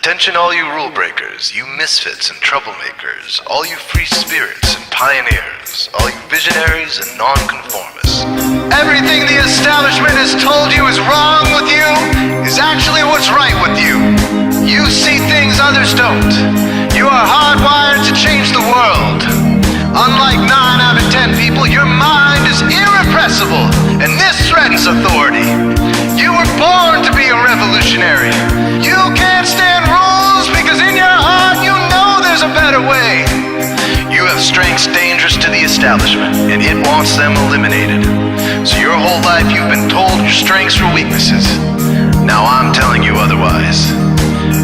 Attention all you rule breakers, you misfits and troublemakers, all you free spirits and pioneers, all you visionaries and nonconformists. Everything the establishment has told you is wrong with you is actually what's right with you. You see things others don't. You are hardwired to change the world. Unlike 9 out of 10 people, your mind is irrepressible, and this threatens authority. You were born to be a revolutionary. You can't stand rules because in your heart you know there's a better way. You have strengths dangerous to the establishment, and it wants them eliminated. So your whole life you've been told your strengths were weaknesses. Now I'm telling you otherwise.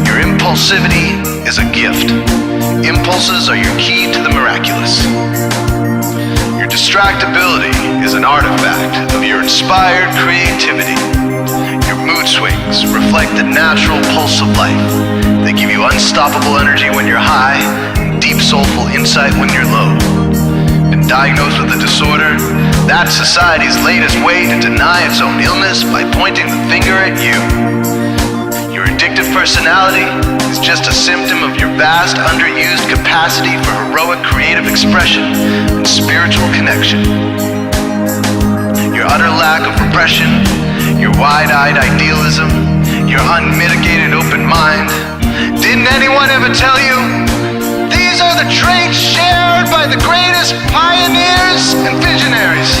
Your impulsivity is a gift. Impulses are your key to the miraculous. Your distractibility is an artifact of your inspired creativity. Your mood swings reflect the natural pulse of life. They give you unstoppable energy when you're high, and deep soulful insight when you're low. Been diagnosed with a disorder? That's society's latest way to deny its own illness by pointing the finger at you. Your addictive personality is just a symptom of your vast, underused capacity for heroic creative expression and spiritual connection. Your utter lack of repression, your wide-eyed idealism, your unmitigated open mind. Didn't anyone ever tell you? These are the traits shared by the greatest pioneers and visionaries,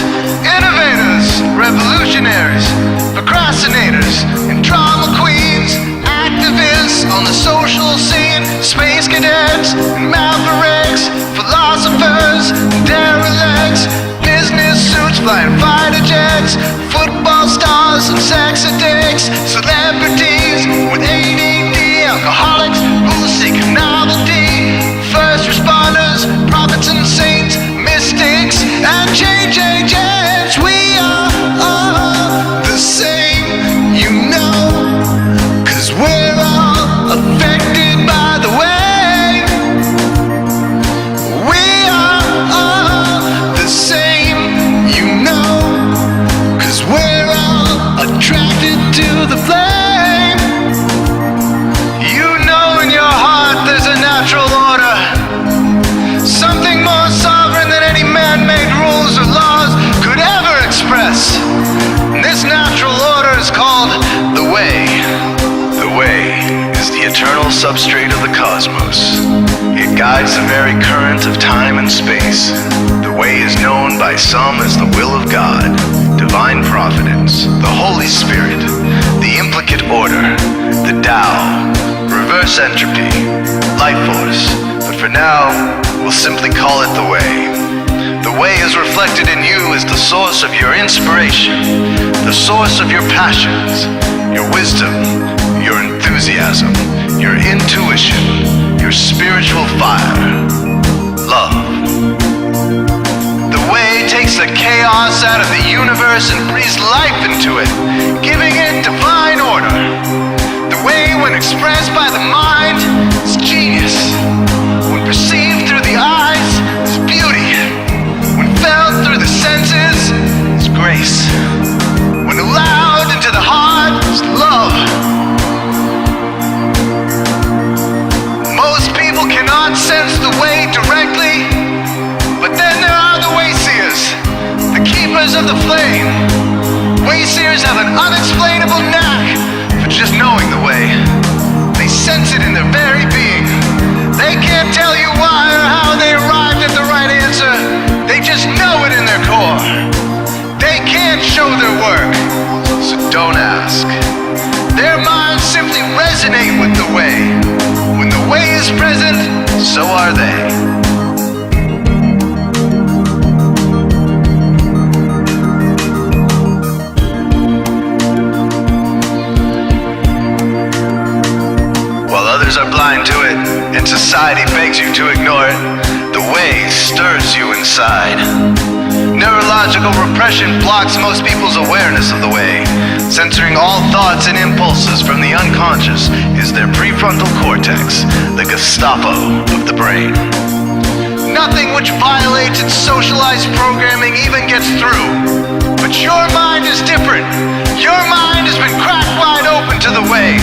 innovators, revolutionaries, procrastinators, and drama queens, activists on the social scene, space cadets, and mavericks, philosophers, derelicts, business suits flying fighter jets, football stars and sex addicts, celebrities with ADD, alcoholics who seek novelty, first responders, prophets and saints, mystics, and change agents. We are all the same, you know, 'cause we're all affected by the way. We are all the same, you know, 'cause we're all attracted to the flame. You know in your heart there's a natural order, something more sovereign than any man-made rules or laws could ever express. And this natural order is called the way. The way is the eternal substrate of the cosmos. It guides the very current of time and space. The way is known by some as the will of God, divine providence, the Holy Spirit, the implicate order, the Tao, reverse entropy, life force. But for now, we'll simply call it the way. The way is reflected in you as the source of your inspiration, the source of your passions, your wisdom, your enthusiasm, your intuition, your spiritual fire, love. The way takes the chaos out of the universe and breathes life into it, giving it divine order. The way, when expressed by the mind, is genius. When perceived through the eyes, is beauty. When felt through the senses, is grace. When allowed into the heart, is love. Most people cannot sense the way directly, but then there are the wayseers, the keepers of the flame. Wayseers have an unexplainable knack for just knowing the way. They sense it in their very being. They can't tell you why or how they arrived at the right answer. They just know it in their core. They can't show their work, so don't ask. Their minds simply resonate with the way. When the way is present, so are they. While others are blind to it, and society begs you to ignore it, the way stirs you inside. Neurological repression blocks most people's awareness of the way. Censoring all thoughts and impulses from the unconscious is their prefrontal cortex, the Gestapo of the brain. Nothing which violates its socialized programming even gets through. But your mind is different. Your mind has been cracked wide open to the way.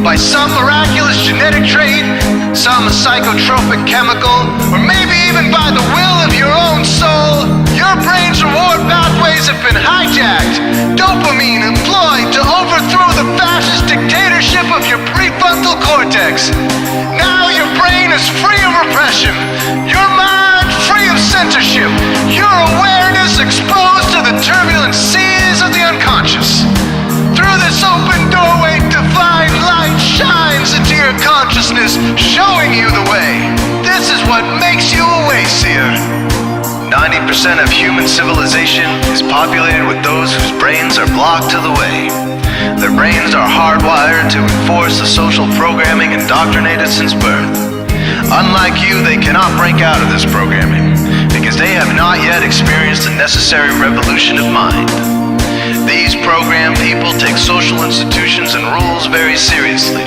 by some miraculous genetic trait, some psychotropic chemical, or maybe even by the will of your own soul, your brain's reward pathways have been hijacked, dopamine employed to overthrow the fascist dictatorship of your prefrontal cortex. Now your brain is free of repression, your mind free of censorship, your awareness exposed to the turbulent seas of the unconscious. Through this open doorway, divine light shines into your consciousness, showing you the way. This is what makes you a wayseer. 90% of human civilization is populated with those whose brains are blocked to the way. Their brains are hardwired to enforce the social programming indoctrinated since birth. Unlike you, they cannot break out of this programming, because they have not yet experienced the necessary revolution of mind. These programmed people take social institutions and rules very seriously.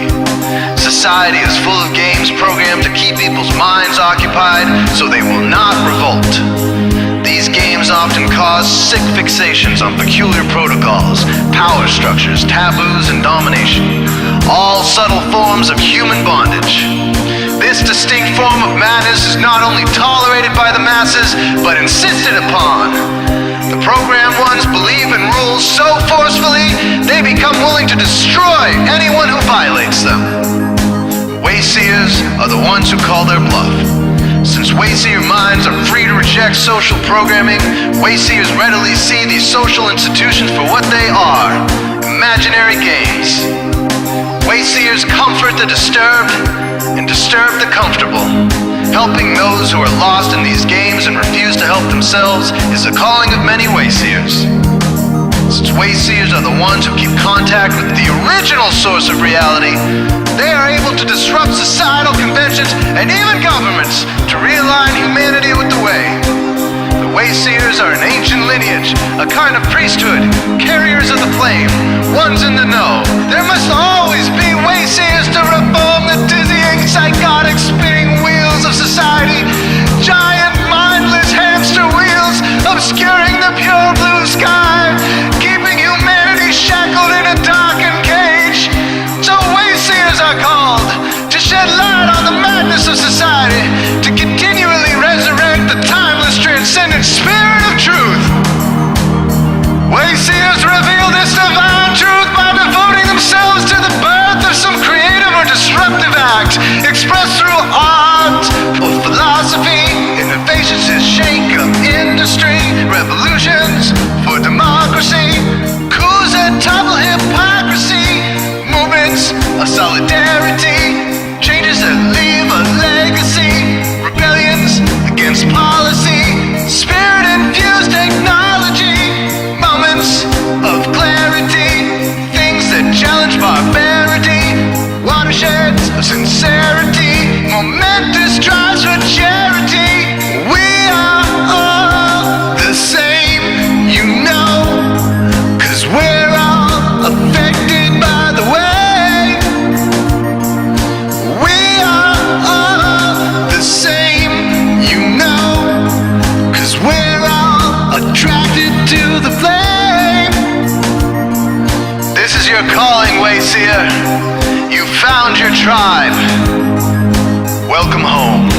Society is full of games programmed to keep people's minds occupied so they will not revolt. These games often cause sick fixations on peculiar protocols, power structures, taboos, and domination, all subtle forms of human bondage. This distinct form of madness is not only tolerated by the masses, but insisted upon. The programmed ones believe in rules so forcefully, they become willing to destroy anyone who violates them. Wayseers are the ones who call their bluff. Since wayseer minds are free to reject social programming, wayseers readily see these social institutions for what they are, imaginary games. Wayseers comfort the disturbed and disturb the comfortable. Helping those who are lost in these games and refuse to help themselves is the calling of many wayseers. Since wayseers are the ones who keep contact with the original source of reality, they are able to disrupt societal conventions and even governments to realign humanity with the way. The wayseers are an ancient lineage, a kind of priesthood, carriers of the flame, ones in the know. There must always be wayseers to reform the dizzying, psychotic, spinning wheels of society, giant, mindless hamster wheels obscuring the pure blue sky, keeping humanity shackled in a darkened cage. So wayseers are called to shed light on the madness of society, to continually resurrect the timeless, transcendent spirit of truth. Wayseers reveal this divine truth by devoting themselves to the birth of some creative or disruptive act, expressed through art or philosophy, innovations that shake up industry, revolutions for democracy, coups that topple hypocrisy, movements of solidarity, changes that leave a legacy, rebellions against policy, spirit-infused technology, moments of clarity, things that challenge barbarity, watersheds of sincerity, momentous drives for charity. We are all the same, you know, 'cause we're all affected by the way. We are all the same, you know, 'cause we're all attracted to the flame. This is your calling, wayseer. You found your tribe. Welcome home.